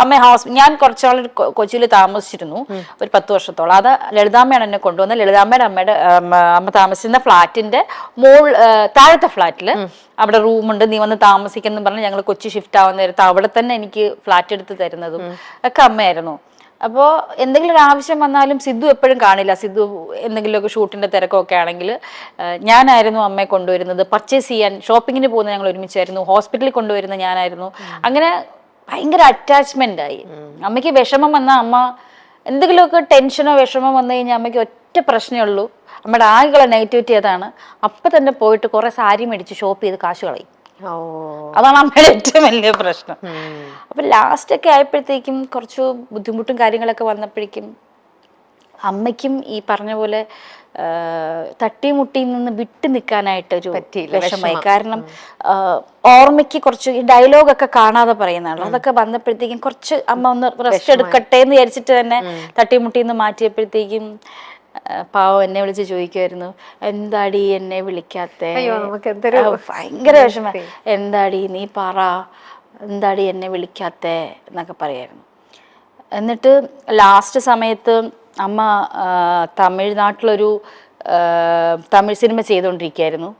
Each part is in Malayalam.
അമ്മ ഞാൻ കുറച്ചാൾ കൊച്ചിയിൽ താമസിച്ചിരുന്നു, ഒരു 10 വർഷത്തോളം. അത് ലളിതാമ്മയാണ് എന്നെ കൊണ്ടുവന്നത്. ലളിതാമ്മയുടെ അമ്മ താമസിക്കുന്ന ഫ്ലാറ്റിന്റെ താഴത്തെ ഫ്ലാറ്റില് അവിടെ റൂമുണ്ട്, നീ വന്ന് താമസിക്കുന്നു പറഞ്ഞ് ഞങ്ങൾ കൊച്ചി ഷിഫ്റ്റ് ആവുന്ന നേരത്ത് അവിടെ തന്നെ എനിക്ക് ഫ്ലാറ്റ് എടുത്ത് തരുന്നതും ഒക്കെ അമ്മയായിരുന്നു. അപ്പോൾ എന്തെങ്കിലും ഒരു ആവശ്യം വന്നാലും സിദ്ധു എപ്പോഴും കാണില്ല. സിദ്ധു എന്തെങ്കിലുമൊക്കെ ഷൂട്ടിന്റെ തിരക്കൊക്കെ ആണെങ്കിൽ ഞാനായിരുന്നു അമ്മയെ കൊണ്ടുവരുന്നത്. പർച്ചേസ് ചെയ്യാൻ ഷോപ്പിങ്ങിന് പോകുന്നത് ഞങ്ങൾ ഒരുമിച്ചായിരുന്നു. ഹോസ്പിറ്റലിൽ കൊണ്ടുവരുന്നത് ഞാനായിരുന്നു. അങ്ങനെ ഭയങ്കര അറ്റാച്ച്മെന്റ് ആയി. അമ്മയ്ക്ക് വിഷമം വന്നാൽ അമ്മ എന്തെങ്കിലുമൊക്കെ ടെൻഷനോ വിഷമോ വന്നു കഴിഞ്ഞാൽ അമ്മയ്ക്ക് ഒറ്റ പ്രശ്നമേ ഉള്ളൂ, നമ്മുടെ ആകെയുള്ള നെഗറ്റിവിറ്റി അതാണ്. അപ്പം തന്നെ പോയിട്ട് കുറെ സാരി മേടിച്ച് ഷോപ്പ് ചെയ്ത് കാശ് കളയും. അതാണ് അമ്മയുടെ ഏറ്റവും വലിയ പ്രശ്നം. അപ്പൊ ലാസ്റ്റ് ഒക്കെ ആയപ്പോഴത്തേക്കും കുറച്ച് ബുദ്ധിമുട്ടും കാര്യങ്ങളൊക്കെ വന്നപ്പോഴേക്കും അമ്മയ്ക്കും ഈ പറഞ്ഞ പോലെ തട്ടിമുട്ടിയിൽ നിന്ന് വിട്ടു നിൽക്കാനായിട്ടൊരു വിഷമമായി. കാരണം ഓർമ്മയ്ക്ക് കുറച്ച് ഈ ഡയലോഗൊക്കെ കാണാതെ പറയുന്നതാണല്ലോ, അതൊക്കെ വന്നപ്പോഴത്തേക്കും കുറച്ച് അമ്മ ഒന്ന് റെസ്റ്റ് എടുക്കട്ടെ എന്ന് വിചാരിച്ചിട്ട് തന്നെ തട്ടിമുട്ടിയിൽ നിന്ന് മാറ്റിയപ്പോഴത്തേക്കും പാവം എന്നെ വിളിച്ച് ചോദിക്കുമായിരുന്നു, എന്താടി എന്നെ വിളിക്കാത്തെ? ഭയങ്കര വിഷമം. എന്താടി നീ പറ, എന്താടി എന്നെ വിളിക്കാത്തെ എന്നൊക്കെ പറയായിരുന്നു. എന്നിട്ട് ലാസ്റ്റ് സമയത്ത് അമ്മ തമിഴ്നാട്ടിലൊരു തമിഴ് സിനിമ ചെയ്തുകൊണ്ടിരിക്കുകയായിരുന്നു.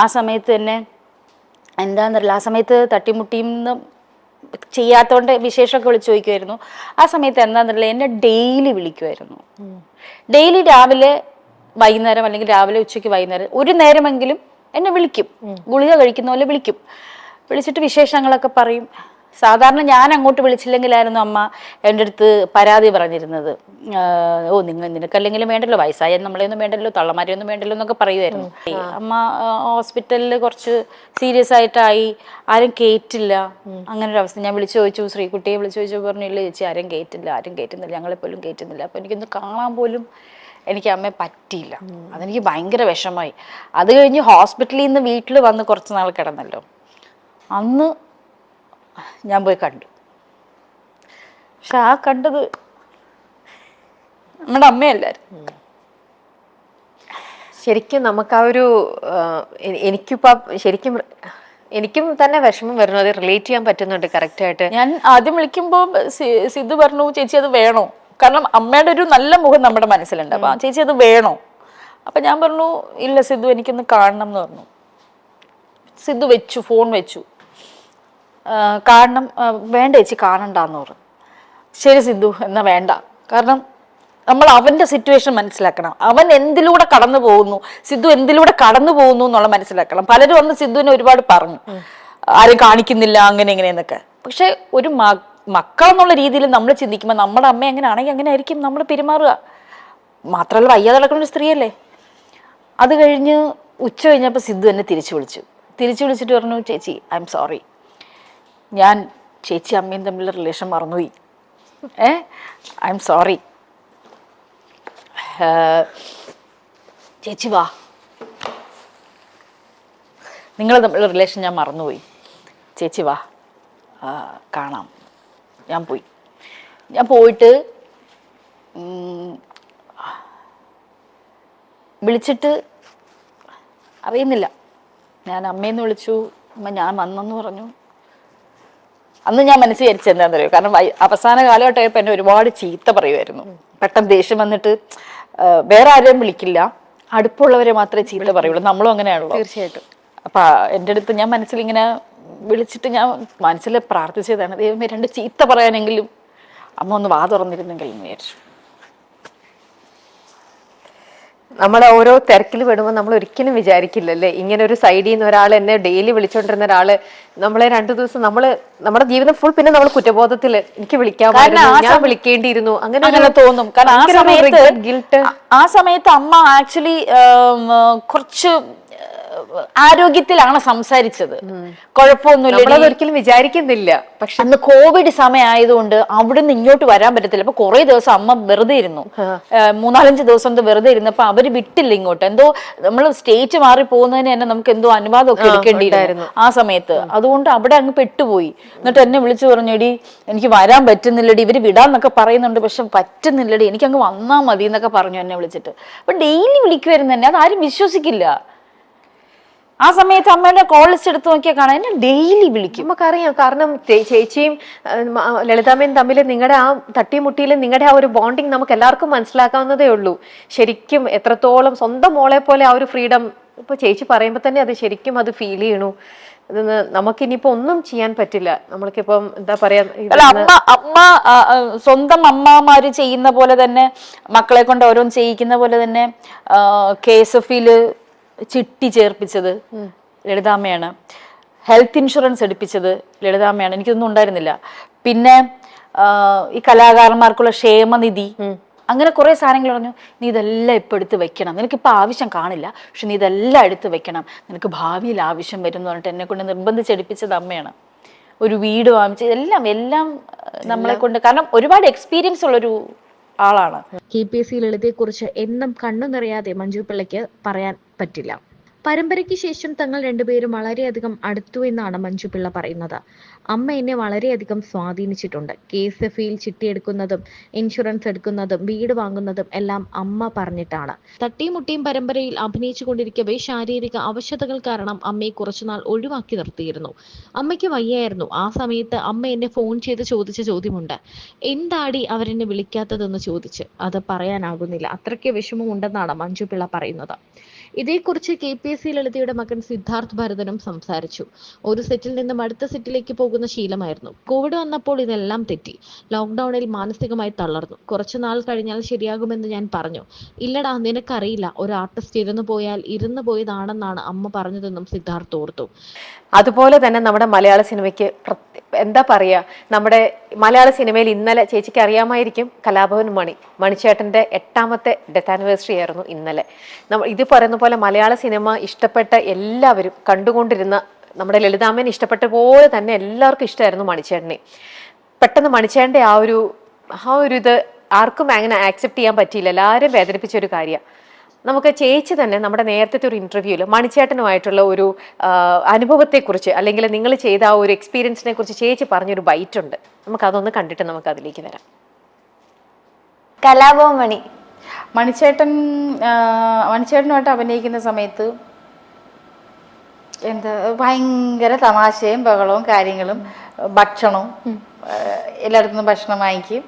ആ സമയത്ത് തന്നെ എന്താണെന്നറിയില്ല, ആ സമയത്ത് തട്ടിമുട്ടിന്ന് ചെയ്യാത്തോണ്ട് വിശേഷമൊക്കെ വിളിച്ച് ചോദിക്കുമായിരുന്നു. ആ സമയത്ത് എന്താണെന്നറിയില്ല, എന്നെ ഡെയിലി വിളിക്കുമായിരുന്നു. ഡെയിലി രാവിലെ വൈകുന്നേരം അല്ലെങ്കിൽ രാവിലെ ഉച്ചയ്ക്ക് വൈകുന്നേരം ഒരു നേരമെങ്കിലും എന്നെ വിളിക്കും. ഗുളിക കഴിക്കുന്ന പോലെ വിളിക്കും. വിളിച്ചിട്ട് വിശേഷങ്ങളൊക്കെ പറയും. സാധാരണ ഞാൻ അങ്ങോട്ട് വിളിച്ചില്ലെങ്കിലായിരുന്നു അമ്മ എൻ്റെ അടുത്ത് പരാതി പറഞ്ഞിരുന്നത്. നിനക്കല്ലെങ്കിലും വേണ്ടല്ലോ, വയസ്സായ നമ്മളെയൊന്നും വേണ്ടല്ലോ, തള്ളമാരെയൊന്നും വേണ്ടല്ലോ എന്നൊക്കെ പറയുമായിരുന്നു. അമ്മ ഹോസ്പിറ്റലിൽ കുറച്ച് സീരിയസ് ആയിട്ടായി, ആരും കേറ്റില്ല, അങ്ങനെ ഒരു അവസ്ഥ. ഞാൻ വിളിച്ചു ചോദിച്ചു, ശ്രീകുട്ടിയെ വിളിച്ചു ചോദിച്ചു, പറഞ്ഞില്ല ചേച്ചി ആരും കേറ്റുന്നില്ല, ഞങ്ങളെപ്പോലും കേറ്റുന്നില്ല. അപ്പൊ എനിക്കൊന്ന് കാണാൻ പോലും എനിക്ക് അമ്മയെ പറ്റിയില്ല. അതെനിക്ക് ഭയങ്കര വിഷമമായി. അത് കഴിഞ്ഞ് ഹോസ്പിറ്റലിൽ നിന്ന് വീട്ടിൽ വന്ന് കുറച്ച് നാൾ കിടന്നല്ലോ, അന്ന് ഞാൻ പോയി കണ്ടു. പക്ഷെ ആ കണ്ടത് നമ്മുടെ അമ്മയല്ലായിരുന്നു. ശരിക്കും നമുക്ക് ആ ഒരു എനിക്കും തന്നെ വിഷമം വരുന്നു. അത് റിലേറ്റ് ചെയ്യാൻ പറ്റുന്നുണ്ട് കറക്റ്റ് ആയിട്ട്. ഞാൻ ആദ്യം വിളിക്കുമ്പോൾ സിദ്ധു പറഞ്ഞു, ചേച്ചി അത് വേണോ? കാരണം അമ്മയുടെ ഒരു നല്ല മുഖം നമ്മുടെ മനസ്സിലുണ്ട്. അപ്പൊ ചേച്ചി അത് വേണോ? അപ്പൊ ഞാൻ പറഞ്ഞു, ഇല്ല സിദ്ധു എനിക്കൊന്ന് കാണണം എന്ന് പറഞ്ഞു. സിദ്ധു ഫോൺ വെച്ചു. കാണണം, വേണ്ട ചേച്ചി കാണണ്ടെന്ന് പറഞ്ഞു. ശരി സിദ്ധു എന്നാ വേണ്ട. കാരണം നമ്മൾ അവന്റെ സിറ്റുവേഷൻ മനസ്സിലാക്കണം. അവൻ എന്തിലൂടെ കടന്നു പോകുന്നു, സിദ്ധു എന്തിലൂടെ കടന്നു പോകുന്നു എന്നുള്ള മനസ്സിലാക്കണം. പലരും വന്ന് സിദ്ധുവിനെ ഒരുപാട് പറഞ്ഞു, ആരും കാണിക്കുന്നില്ല അങ്ങനെ എങ്ങനെയെന്നൊക്കെ. പക്ഷെ ഒരു മക്കളെന്നുള്ള രീതിയിൽ നമ്മൾ ചിന്തിക്കുമ്പോൾ നമ്മുടെ അമ്മ എങ്ങനെയാണെങ്കിൽ അങ്ങനെ ആയിരിക്കും നമ്മൾ പെരുമാറുക. മാത്രമല്ല വയ്യാതെ നടക്കുന്ന ഒരു സ്ത്രീയല്ലേ. അത് കഴിഞ്ഞ് ഉച്ച കഴിഞ്ഞപ്പോൾ സിദ്ധു എന്നെ തിരിച്ചു വിളിച്ചിട്ട് പറഞ്ഞു, ചേച്ചി ഐ എം സോറി, ഞാൻ ചേച്ചി അമ്മയും തമ്മിലുള്ള റിലേഷൻ മറന്നുപോയി. ഐ എം സോറി, ചേച്ചി വാ, നിങ്ങൾ തമ്മിലുള്ള റിലേഷൻ ഞാൻ മറന്നുപോയി, ചേച്ചി വാ കാണാം. ഞാൻ പോയിട്ട് വിളിച്ചിട്ട് അറിയുന്നില്ല. ഞാൻ അമ്മയെന്ന് വിളിച്ചു, അമ്മ ഞാൻ വന്നെന്ന് പറഞ്ഞു. അന്ന് ഞാൻ മനസ്സിൽ വിചാരിച്ചത് എന്താണെന്ന് അറിയോ, കാരണം അവസാന കാലഘട്ടമായപ്പോൾ എന്നെ ഒരുപാട് ചീത്ത പറയുമായിരുന്നു. പെട്ടെന്ന് ദേഷ്യം വന്നിട്ട് വേറെ ആരെയും വിളിക്കില്ല, അടുപ്പുള്ളവരെ മാത്രമേ ചീത്ത പറയുള്ളൂ. നമ്മളും അങ്ങനെയാണല്ലോ. തീർച്ചയായിട്ടും. അപ്പൊ എൻ്റെ അടുത്ത് ഞാൻ മനസ്സിലിങ്ങനെ വിളിച്ചിട്ട് ഞാൻ മനസ്സിൽ പ്രാർത്ഥിച്ചതാണ്, ദൈവമേ 2 ചീത്ത പറയാനെങ്കിലും അമ്മ ഒന്ന് വാ തുറന്നിരുന്നെങ്കിൽ എന്ന് വിചാരിച്ചു. നമ്മളെ ഓരോ തിരക്കിൽ പെടുമ്പോൾ നമ്മൾ ഒരിക്കലും വിചാരിക്കില്ലല്ലേ, ഇങ്ങനെ ഒരു സൈഡിൽ നിന്ന് ഒരാൾ എന്നെ ഡെയിലി വിളിച്ചോണ്ടിരുന്ന ഒരാള് നമ്മളെ 2 ദിവസം നമ്മുടെ ജീവിതം ഫുൾ പിന്നെ നമ്മൾ കുറ്റബോധത്തില് എനിക്ക് ഞാൻ വിളിക്കേണ്ടിയിരുന്നു അങ്ങനെ തോന്നും. കാരണം ആ സമയത്ത് അമ്മ ആക്ച്വലി കുറച്ച് ആരോഗ്യത്തിലാണ് സംസാരിച്ചത്, കുഴപ്പമൊന്നുമില്ല, ഒരിക്കലും വിചാരിക്കുന്നില്ല. പക്ഷെ അന്ന് കോവിഡ് സമയം ആയതുകൊണ്ട് അവിടുന്ന് ഇങ്ങോട്ട് വരാൻ പറ്റത്തില്ല. അപ്പൊ കുറെ ദിവസം അമ്മ വെറുതെ ഇരുന്നു, 3-4 ദിവസം വെറുതെ ഇരുന്നപ്പോ അവര് വിട്ടില്ല ഇങ്ങോട്ട്. എന്തോ നമ്മൾ സ്റ്റേറ്റ് മാറി പോകുന്നതിന് തന്നെ നമുക്ക് എന്തോ അനുവാദമൊക്കെ എടുക്കേണ്ടിയിരുന്നു ആ സമയത്ത്. അതുകൊണ്ട് അവിടെ അങ്ങ് പെട്ടുപോയി. എന്നിട്ട് എന്നെ വിളിച്ചു പറഞ്ഞെടി എനിക്ക് വരാൻ പറ്റുന്നില്ലടി, ഇവര് വിടാന്നൊക്കെ പറയുന്നുണ്ട്, പക്ഷെ പറ്റുന്നില്ലടി, എനിക്ക് അങ്ങ് വന്നാ മതി എന്നൊക്കെ പറഞ്ഞു എന്നെ വിളിച്ചിട്ട്. അപ്പൊ ഡെയിലി വിളിക്കുമായിരുന്നു എന്നെ. അത് ആരും വിശ്വസിക്കില്ല. ആ സമയത്ത് അമ്മയുടെ കോൾ ലിസ്റ്റ് എടുത്ത് നോക്കിയാൽ കാണാൻ എന്നെ ഡെയിലി വിളിക്കും. നമുക്കറിയാം, കാരണം ചേച്ചിയും ലളിതാമ്മയും തമ്മിൽ നിങ്ങളുടെ ആ തട്ടിമുട്ടിയിൽ നിങ്ങളുടെ ആ ഒരു ബോണ്ടിങ് നമുക്ക് എല്ലാവർക്കും മനസ്സിലാക്കാവുന്നതേ ഉള്ളൂ. ശരിക്കും എത്രത്തോളം സ്വന്തം മോളെ പോലെ ആ ഒരു ഫ്രീഡം ഇപ്പൊ ചേച്ചി പറയുമ്പോൾ തന്നെ അത് ശരിക്കും അത് ഫീൽ ചെയ്യണു. ഇതെന്ന് നമുക്കിനിയിപ്പോ ഒന്നും ചെയ്യാൻ പറ്റില്ല. നമ്മൾക്കിപ്പം എന്താ പറയാ, അമ്മ സ്വന്തം അമ്മമാര് ചെയ്യുന്ന പോലെ തന്നെ മക്കളെ കൊണ്ട് ഓരോന്ന് ചെയ്യിക്കുന്ന പോലെ തന്നെ KSF-ല് ചിട്ടി ചേർപ്പിച്ചത് ലളിതാമ്മയാണ്. Health insurance എടുപ്പിച്ചത് ലളിതാമ്മയാണ്. എനിക്കൊന്നും ഉണ്ടായിരുന്നില്ല. പിന്നെ ഈ കലാകാരന്മാർക്കുള്ള ക്ഷേമനിധി, അങ്ങനെ കുറെ സാധനങ്ങൾ പറഞ്ഞു. നീ ഇതെല്ലാം ഇപ്പൊ എടുത്ത് വെക്കണം, നിനക്കിപ്പോ ആവശ്യം കാണില്ല, പക്ഷെ നീ ഇതെല്ലാം എടുത്ത് വെക്കണം, നിനക്ക് ഭാവിയിൽ ആവശ്യം വരും എന്ന് പറഞ്ഞിട്ട് എന്നെ കൊണ്ട് നിർബന്ധിച്ചെടുപ്പിച്ചത് അമ്മയാണ്. ഒരു വീട് വാങ്ങിച്ച് എല്ലാം നമ്മളെ കൊണ്ട്, കാരണം ഒരുപാട് എക്സ്പീരിയൻസ് ഉള്ളൊരു ആളാണ്. KPSC ലളിതയെക്കുറിച്ച് എന്നും കണ്ണു നിറയാതെ മഞ്ജു പിള്ളയ്ക്ക് പറയാൻ പറ്റില്ല. പരമ്പരയ്ക്ക് ശേഷം തങ്ങൾ രണ്ടുപേരും വളരെയധികം അടുത്തു എന്നാണ് മഞ്ജു പിള്ള പറയുന്നത്. അമ്മ എന്നെ വളരെയധികം സ്വാധീനിച്ചിട്ടുണ്ട്. KSF-ൽ ചിട്ടിയെടുക്കുന്നതും ഇൻഷുറൻസ് എടുക്കുന്നതും വീട് വാങ്ങുന്നതും എല്ലാം അമ്മ പറഞ്ഞിട്ടാണ്. തട്ടിയും മുട്ടിയും പരമ്പരയിൽ അഭിനയിച്ചു കൊണ്ടിരിക്കവേ ശാരീരിക അവശതകൾ കാരണം അമ്മയെ കുറച്ചുനാൾ ഒഴിവാക്കി നിർത്തിയിരുന്നു. അമ്മയ്ക്ക് വയ്യായിരുന്നു. ആ സമയത്ത് അമ്മ എന്നെ ഫോൺ ചെയ്ത് ചോദിച്ച ചോദ്യമുണ്ട്, എന്താടി അവരെന്നെ വിളിക്കാത്തതെന്ന് ചോദിച്ച്. അത് പറയാനാകുന്നില്ല, അത്രയ്ക്ക് വിഷമമുണ്ടെന്നാണ് മഞ്ജു പിള്ള പറയുന്നത്. ഇതേക്കുറിച്ച് KPSC ലളിതയുടെ മകൻ സിദ്ധാർത്ഥ് ഭരതനും സംസാരിച്ചു. ഒരു സെറ്റിൽ നിന്നും അടുത്ത സെറ്റിലേക്ക് പോകുന്ന ശീലമായിരുന്നു. കോവിഡ് വന്നപ്പോൾ ഇതെല്ലാം തെറ്റി. ലോക്ക്ഡൌണിൽ മാനസികമായി തളർന്നു. കുറച്ചുനാൾ കഴിഞ്ഞാൽ ശരിയാകുമെന്ന് ഞാൻ പറഞ്ഞു. ഇല്ലടാ, നിനക്കറിയില്ല, ഒരു ആർട്ടിസ്റ്റ് ഇരുന്നു പോയാൽ ഇരുന്നു പോയതാണെന്നാണ് അമ്മ പറഞ്ഞതെന്നും സിദ്ധാർത്ഥ് ഓർത്തു. അതുപോലെ തന്നെ നമ്മുടെ മലയാള സിനിമയ്ക്ക് എന്താ പറയാ, നമ്മുടെ മലയാള സിനിമയിൽ ഇന്നലെ ചേച്ചിക്ക് അറിയാമായിരിക്കും, കലാഭവൻ മണിച്ചേട്ടന്റെ 8ാമത്തെ ഡെത്ത് ആനിവേഴ്സറി ആയിരുന്നു ഇന്നലെ. ഇത് പറയുന്ന പോലെ മലയാള സിനിമ ഇഷ്ടപ്പെട്ട എല്ലാവരും കണ്ടുകൊണ്ടിരുന്ന, നമ്മുടെ ലളിതാമ്മേനെ ഇഷ്ടപ്പെട്ട പോലെ തന്നെ എല്ലാവർക്കും ഇഷ്ടമായിരുന്നു മണിച്ചേട്ടനെ. പെട്ടെന്ന് മണിച്ചേട്ടന്റെ ആ ഒരു ഇത് ആർക്കും അങ്ങനെ ആക്സെപ്റ്റ് ചെയ്യാൻ പറ്റിയില്ല. എല്ലാവരും വേദനിപ്പിച്ച ഒരു കാര്യമാണ്. നമുക്ക് ചേച്ചി തന്നെ നമ്മുടെ നേരത്തെ ഒരു ഇന്റർവ്യൂവിൽ മണിച്ചേട്ടനുമായിട്ടുള്ള ഒരു അനുഭവത്തെക്കുറിച്ച്, അല്ലെങ്കിൽ നിങ്ങൾ ചെയ്ത ആ ഒരു എക്സ്പീരിയൻസിനെ കുറിച്ച് ചേച്ചി പറഞ്ഞൊരു ബൈറ്റ് ഉണ്ട്. നമുക്ക് അതൊന്ന് കണ്ടിട്ട് നമുക്ക് അതിലേക്ക് വരാം. കലാഭവൻ മണിച്ചേട്ടനുമായിട്ട് അഭിനയിക്കുന്ന സമയത്ത് എന്താ ഭയങ്കര തമാശയും ബഹളവും കാര്യങ്ങളും, ഭക്ഷണവും എല്ലായിടത്തുനിന്നും ഭക്ഷണം വാങ്ങിക്കും,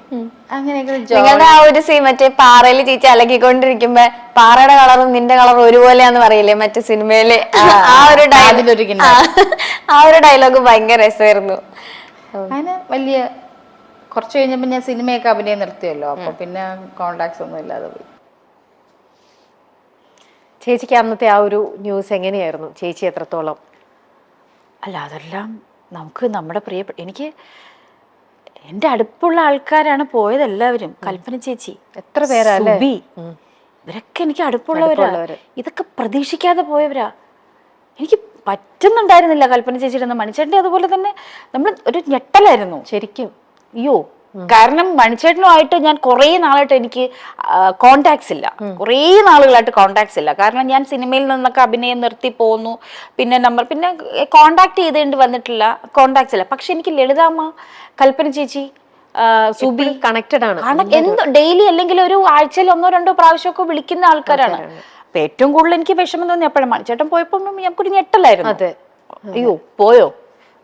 അങ്ങനെയൊക്കെ. നിങ്ങളുടെ ആ ഒരു സീൻ മറ്റേ പാറയിൽ ചേച്ചി അലക്കിക്കൊണ്ടിരിക്കുമ്പോ പാറയുടെ കളറും നിന്റെ കളറും ഒരുപോലെയാന്ന് പറയില്ലേ മറ്റേ സിനിമയില്, ആ ഒരു ഡയലോഗ് ഭയങ്കര രസമായിരുന്നു. അതിന് വലിയ കുറച്ച് കഴിഞ്ഞപ്പോ ഞാൻ സിനിമയൊക്കെ അഭിനയം നിർത്തിയല്ലോ, അപ്പൊ പിന്നെ കോണ്ടാക്ട്സ് ഒന്നും ഇല്ലാതെ പോയി. ചേച്ചിക്ക് അന്നത്തെ ആ ഒരു ന്യൂസ് എങ്ങനെയായിരുന്നു? ചേച്ചി എത്രത്തോളം? അല്ല, അതെല്ലാം നമുക്ക് നമ്മുടെ പ്രിയപ്പെട്ട, എനിക്ക് എൻ്റെ അടുപ്പുള്ള ആൾക്കാരാണ് പോയത് എല്ലാവരും. കൽപ്പന ചേച്ചി, എത്ര പേരാ, സുബി, ഇവരൊക്കെ എനിക്ക് അടുപ്പുള്ളവരാ. ഇതൊക്കെ പ്രതീക്ഷിക്കാതെ പോയവരാ. എനിക്ക് പറ്റുന്നുണ്ടായിരുന്നില്ല കൽപ്പന ചേച്ചിയുടെ. മണിച്ചേട്ടൻ്റെ അതുപോലെ തന്നെ നമ്മൾ ഒരു ഞെട്ടലായിരുന്നു ശരിക്കും. അയ്യോ, കാരണം മണിച്ചേട്ടനുമായിട്ട് ഞാൻ കുറേ നാളായിട്ട് എനിക്ക് കോണ്ടാക്ട്സ് ഇല്ല, കുറേ നാളുകളായിട്ട് കോണ്ടാക്ട്സ് ഇല്ല. കാരണം ഞാൻ സിനിമയിൽ നിന്നൊക്കെ അഭിനയം നിർത്തി പോന്നു, പിന്നെ കോണ്ടാക്ട് ചെയ്തേണ്ടി വന്നിട്ടില്ല, കോണ്ടാക്ട്സ് ഇല്ല. പക്ഷെ എനിക്ക് ലളിതാമ്മ, കൽപ്പന ചേച്ചി, സുബി കണക്റ്റഡ് ആണ്. എന്ത് ഡെയിലി അല്ലെങ്കിൽ ഒരു ആഴ്ചയിൽ 1-2 പ്രാവശ്യമൊക്കെ വിളിക്കുന്ന ആൾക്കാരാണ്. അപ്പൊ ഏറ്റവും കൂടുതൽ എനിക്ക് വിഷമം തോന്നി എപ്പോഴും മണിച്ചേട്ടൻ പോയപ്പോ ഞങ്ങൾക്കൊരു ഞെട്ടലായിരുന്നു. അയ്യോ പോയോ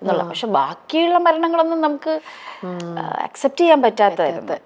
എന്നുള്ള. പക്ഷെ ബാക്കിയുള്ള മരണങ്ങളൊന്നും നമുക്ക് അക്സെപ്റ്റ് ചെയ്യാൻ പറ്റാത്തതായിരുന്നു.